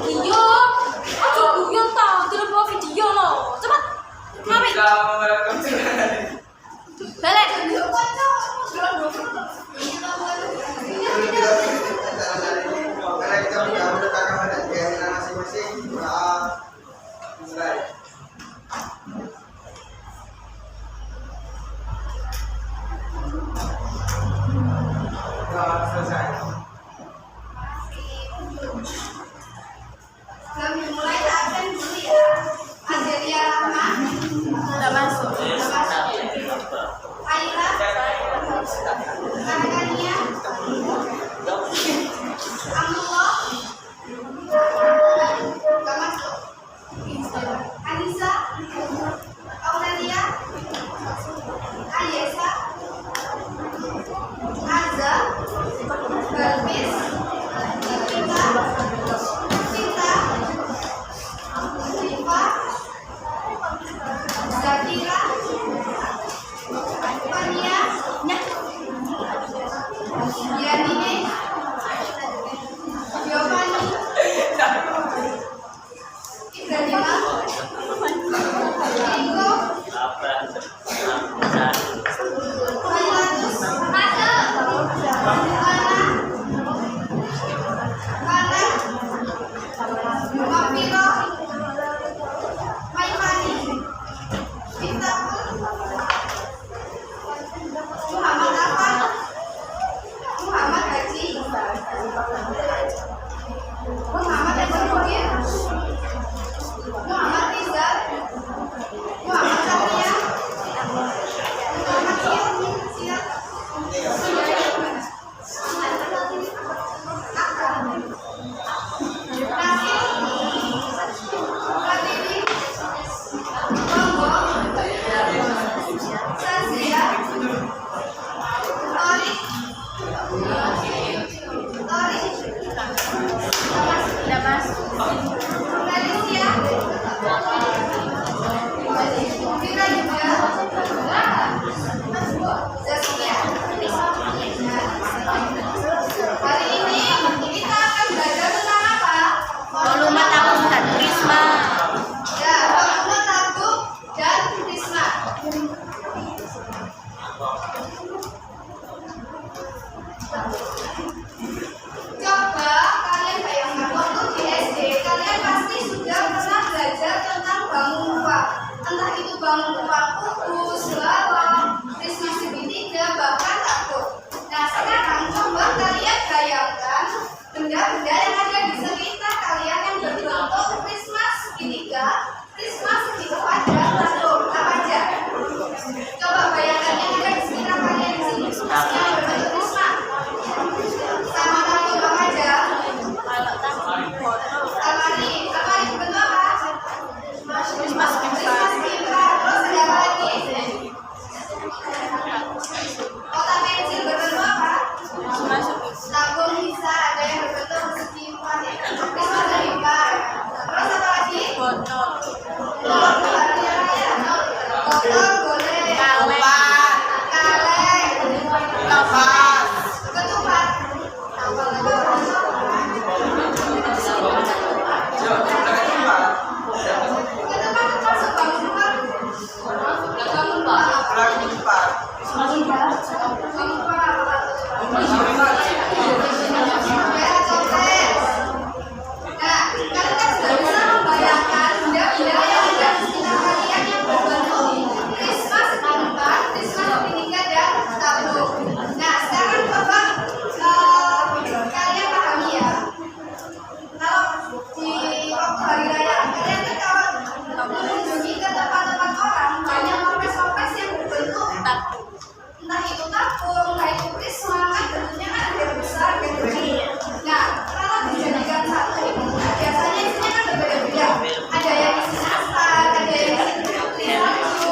Video, aja guyon ta, dilebok video lo. Cepet. Mami. Balik. Benda-benda yang ada di sekitar kalian yang berbentuk Christmas segitiga, Christmas itu ada bentuk apa aja? Coba bayangkan yang ada di sekitar kalian di sini yang berbentuk Christmas. Sama kamu apa aja? Lemari berbentuk apa? Christmas pizza. Terus ada apa lagi? Kotak pensil berbentuk apa? Tabung bisa, ada yang berbentuk persegi empat, Christmas dari empat. Terus apa lagi? Botol boleh. Kaleng. Ketupat. Ketupat masuk bangun empat. Entah itu tabung, entah itu prisma, kan bentuknya kan ada yang besar, ada yang kecil. Nah, kalau dijadikan satu, biasanya isinya kan berbeda-beda. Ada yang isi nastar, ada yang isi tisu, ada yang isi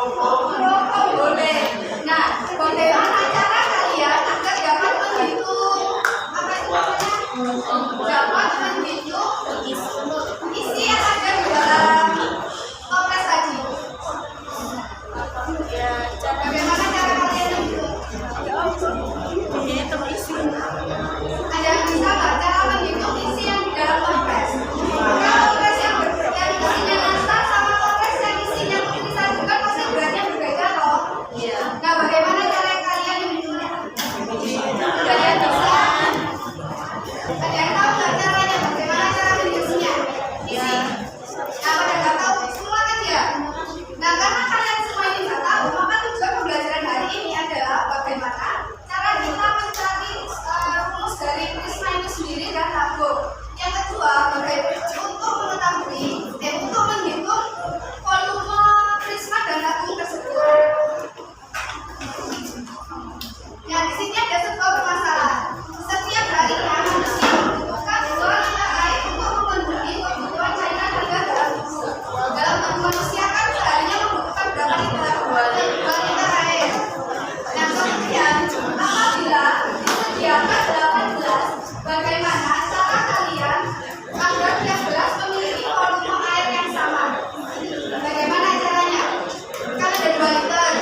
rokok boleh. Nah, bagaimana cara kalian agar dapat menghitung apa itu namanya? Dapat menghitung isi yang ada di dalam toples tadi. liter.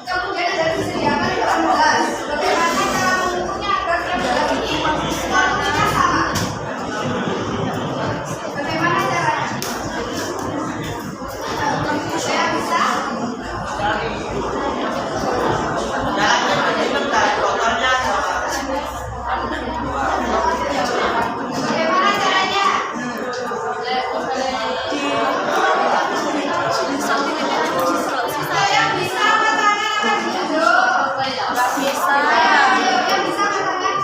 Kemudian ada disediakan 8 gelas. Bagaimana cara mengukurnya agar tiap gelas ini kuantitasnya sama? Bagaimana caranya? Saya bisa? Bagaimana caranya? Yang bisa angkat tangan akan duduk. Nggak bisa. Ayo, yang bisa angkat tangan.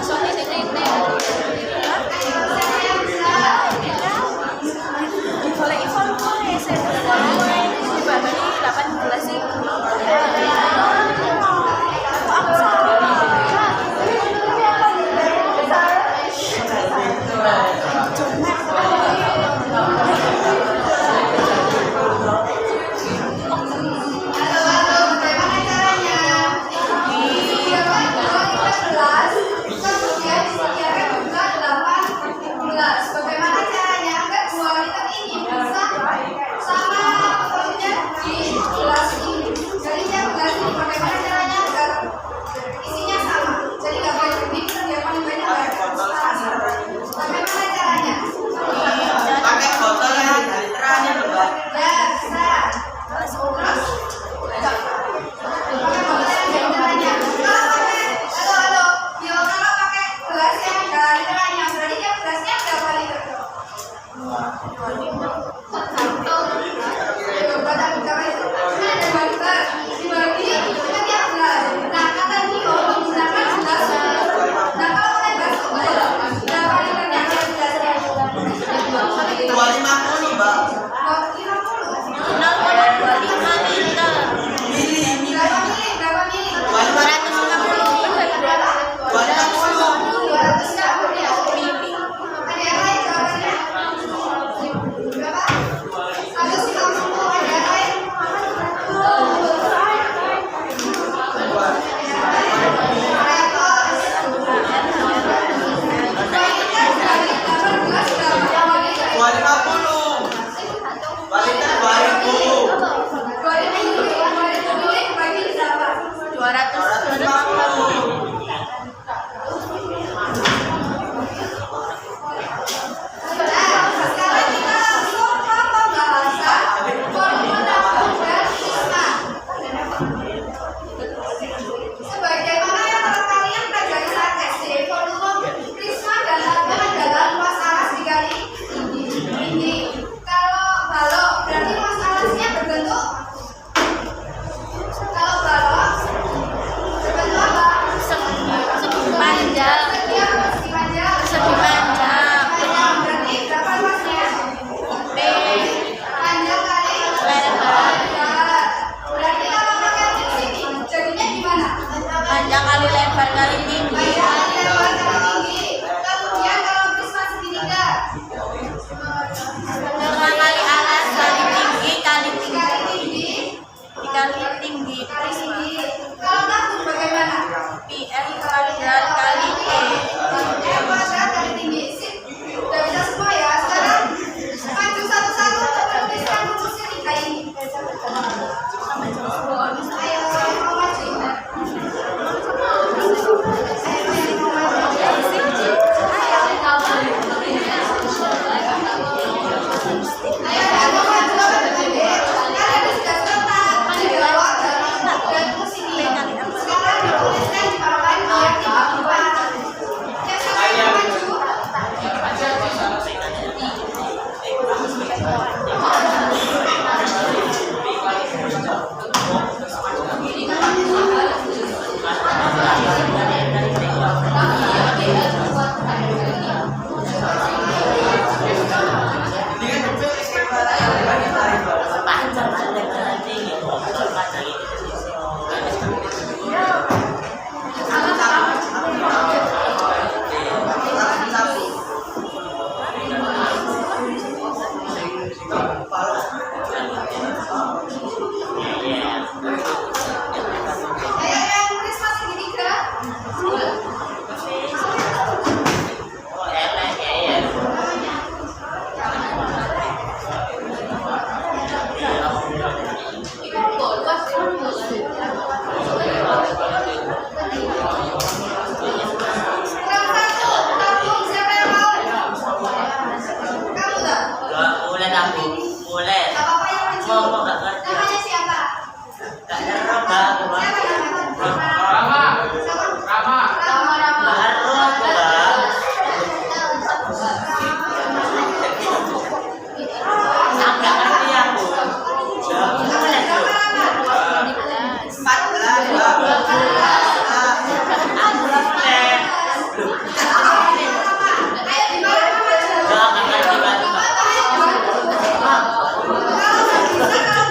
Soalnya ini. Ayo, siapa yang bisa? Boleh info boleh saya boleh dibagi 8 gelas sih. Aku salah. Halo, bagaimana caranya? Disediakan 2 gelas, kemudian disediakan juga 8 gelas. Bagaimana caranya agar 2 liter ini bisa sama porsinya di gelas ini? Jadi tiap gelas ini bagaimana caranya agar isinya sama? Jadi nggak boleh lebih, yang paling banyak sama. Bagaimana caranya? Pakai botol yang literan ya, Mbak. Ya, bisa. Terus, pakai botol yang ada literannya. Kalau pakai, halo, yo kalau pakai gelas yang ada literannya, berarti tiap gelasnya berapa liter? Ayo, berapa itu? Kan ada 2 liter, dibagi ke tiap gelas. Nah, kata Dio menggunakan gelas. Nah, kalau pakai gelas kecil, berapa liternya tiap gelasnya? 250, Mbak. 50. 0,25 liter. Berapa mili? Berapa mili? 250. 250 ya. Ada yang lain jawabannya? Berapa? 150. Ada yang lain? Sebagaimana yang telah kalian pelajari saat SD, volume prisma dan lampu adalah luas alas dikali tinggi. Kalau balok berarti luas alasnya berbentuk. Kalau balok berbentuk apa? Segi panjang. Segi apa? Segi panjang. Segi panjang. Panjang berarti berapa luasnya? B. Panjang kali Lebar. lebar. Berarti kalau pakai sini jadinya gimana? Panjang kali lebar kali tinggi. Panjang kali lebar kali tinggi. Kemudian kalau prisma segitiga Dengan kali alas kali tinggi kali tinggi. kali tinggi Dikali tinggi. kali tinggi. Kalau tabung bagaimana? PM kuadrat kali T. M kuadrat kali tinggi. Sip. Udah bisa semua ya. Sekarang maju satu-satu coba tuliskan rumusnya 3 ini. Ayo, yang mau maju. Ayo, yang mau maju apa berdiri? Kalian sudah serentak menjawab dan rumus ini. Sekarang dituliskan di papan biar dibagi-bagi. Yang siapa yang maju? Mulai aku. Mulai. Gak apa-apa yang kecil. Ngomong gak ngerti. Namanya siapa? Gak ada Rama. Siapa namanya? Rama. Rama. Baru aku bang. Nggak ngerti aku. Mulai tuh. 14 bang. Aku mulai. Ayo di bawah Rama. Gak ngerti bang. Kalau nggak bisa,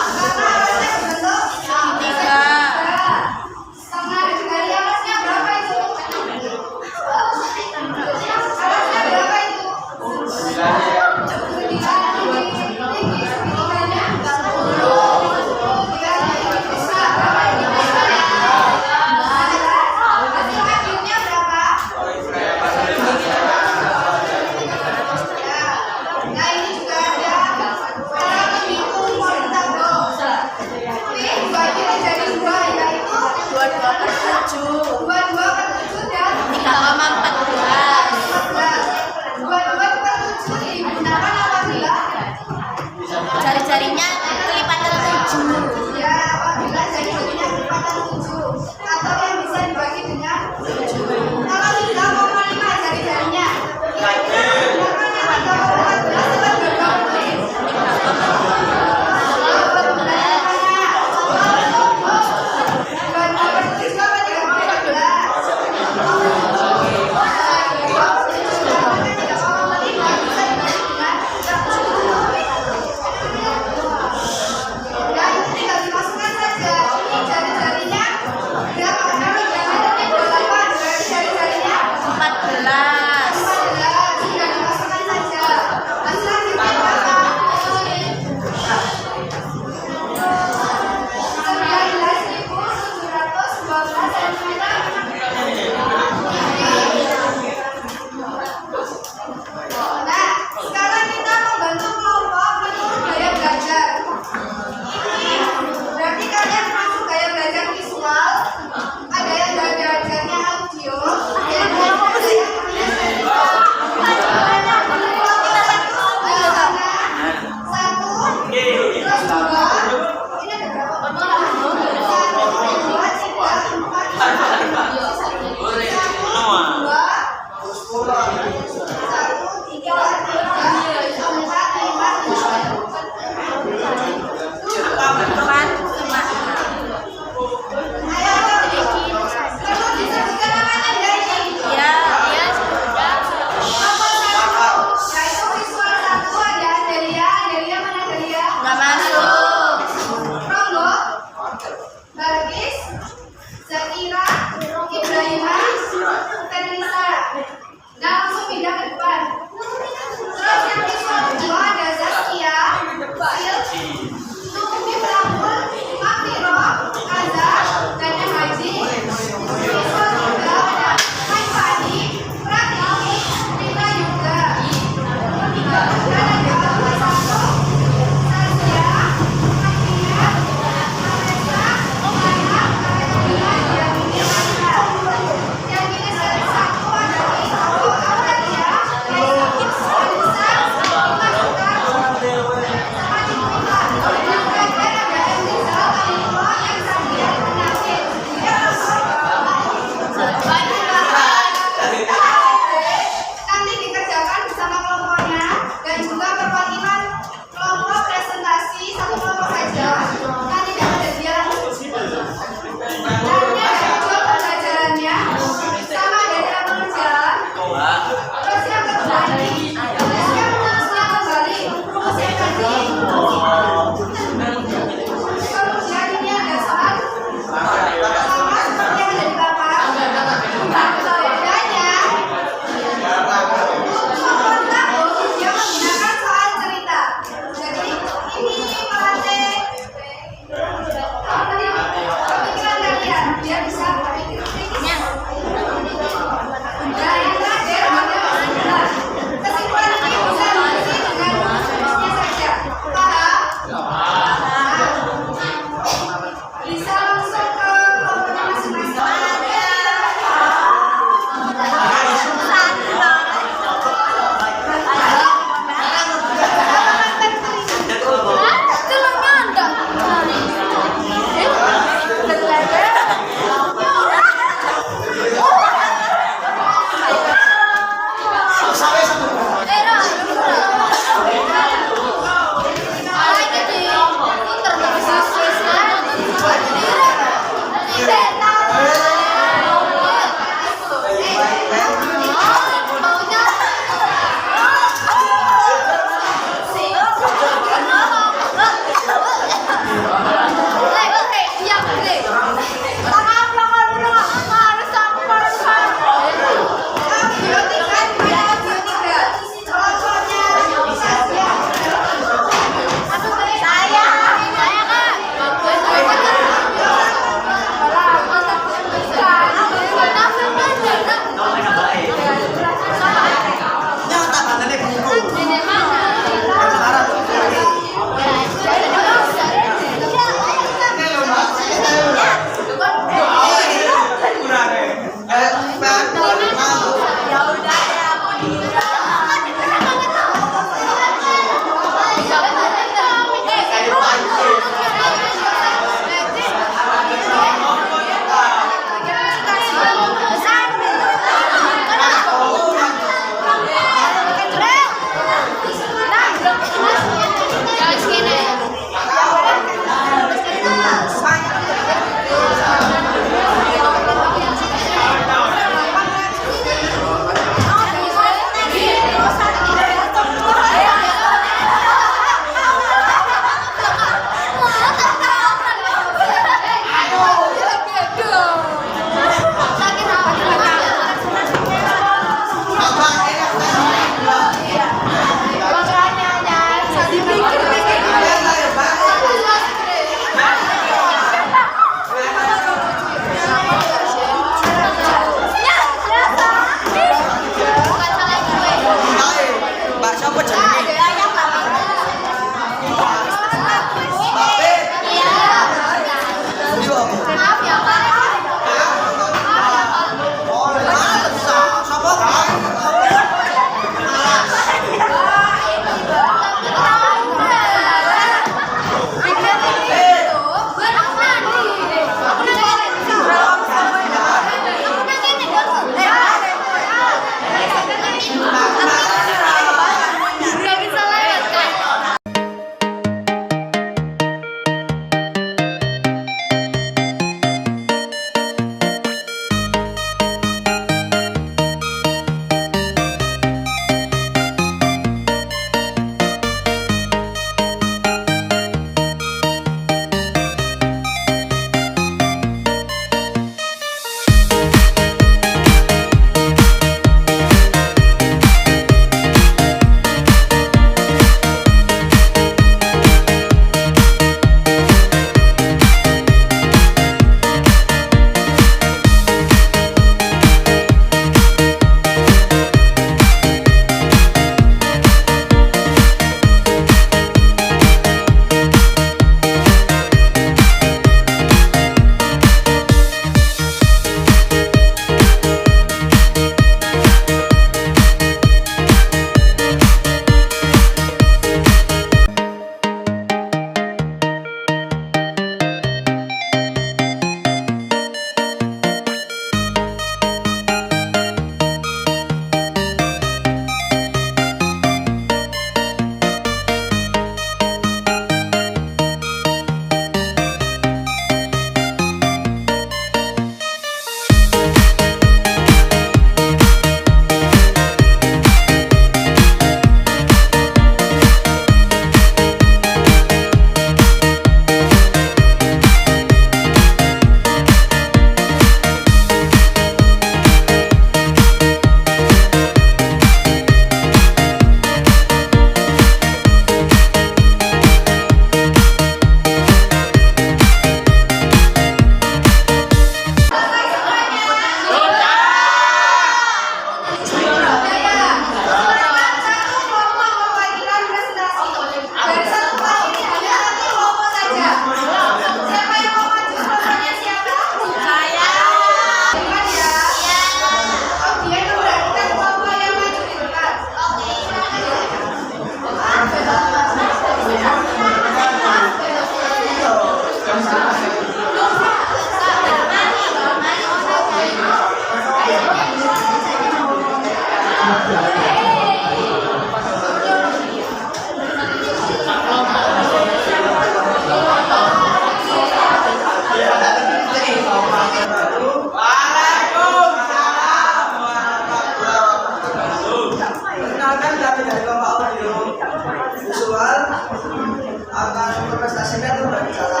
akan memprestasikan berbagai cara.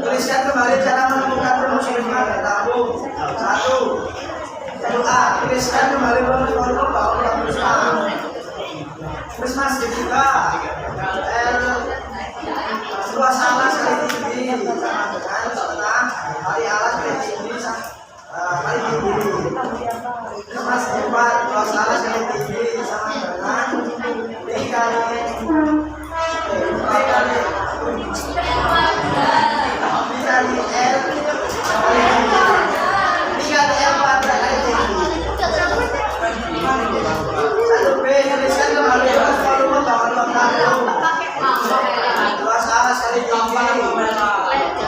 Tuliskan kembali cara menemukan rumus lima dan tabung. 1A. Tuliskan kembali rumus formul bahwa terus mas dibuka L luas alas kali tinggi sama dengan setengah kali alas kali tinggi kali tinggi. Mas buat luas alas kali tinggi sama dengan D kali L kuadrat kali tinggi. 1B. Tuliskan kembali rumus volume bahwa tabung. Luas alas kali tinggi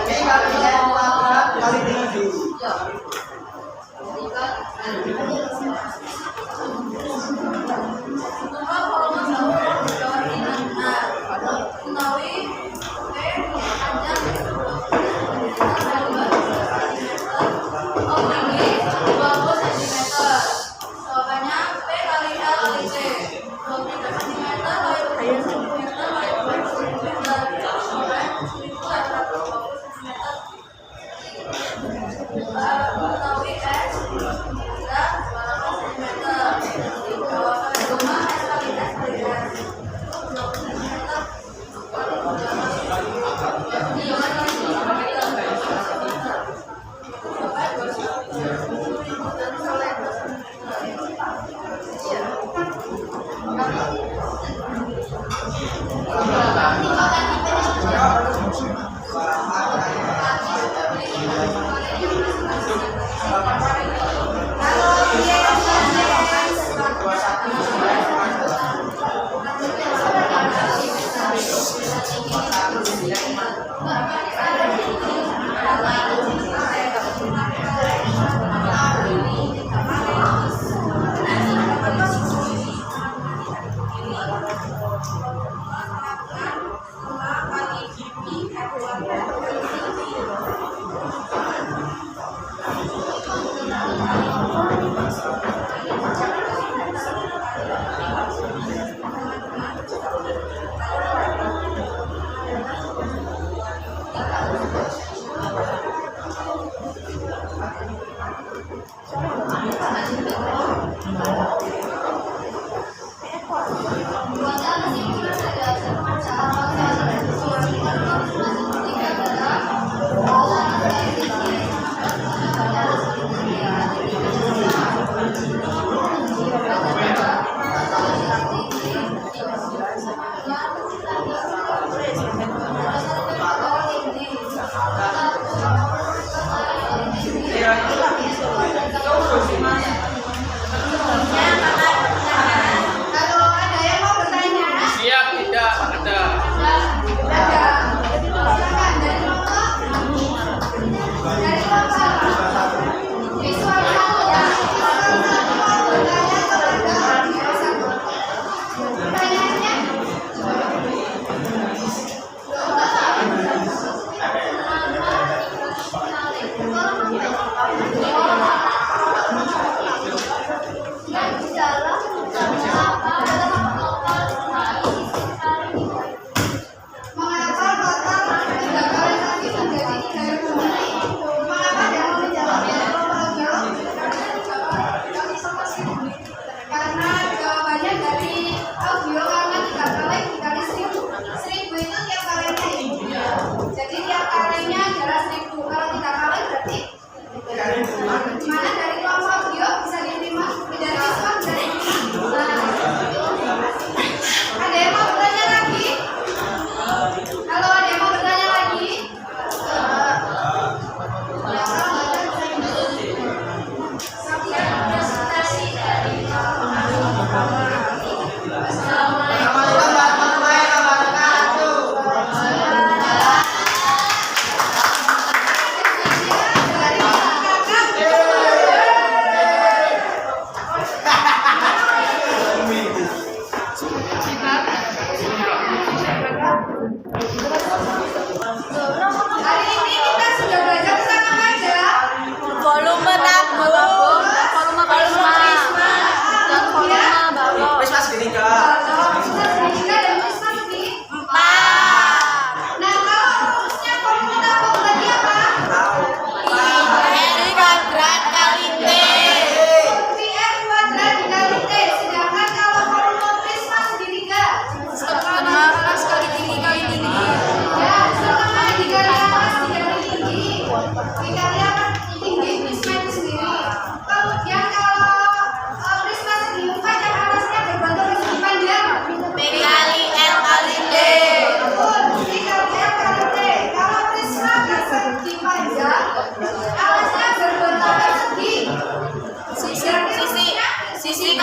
B kali L kuadrat kali tinggi.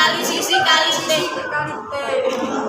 kali sisi kali T. kali T.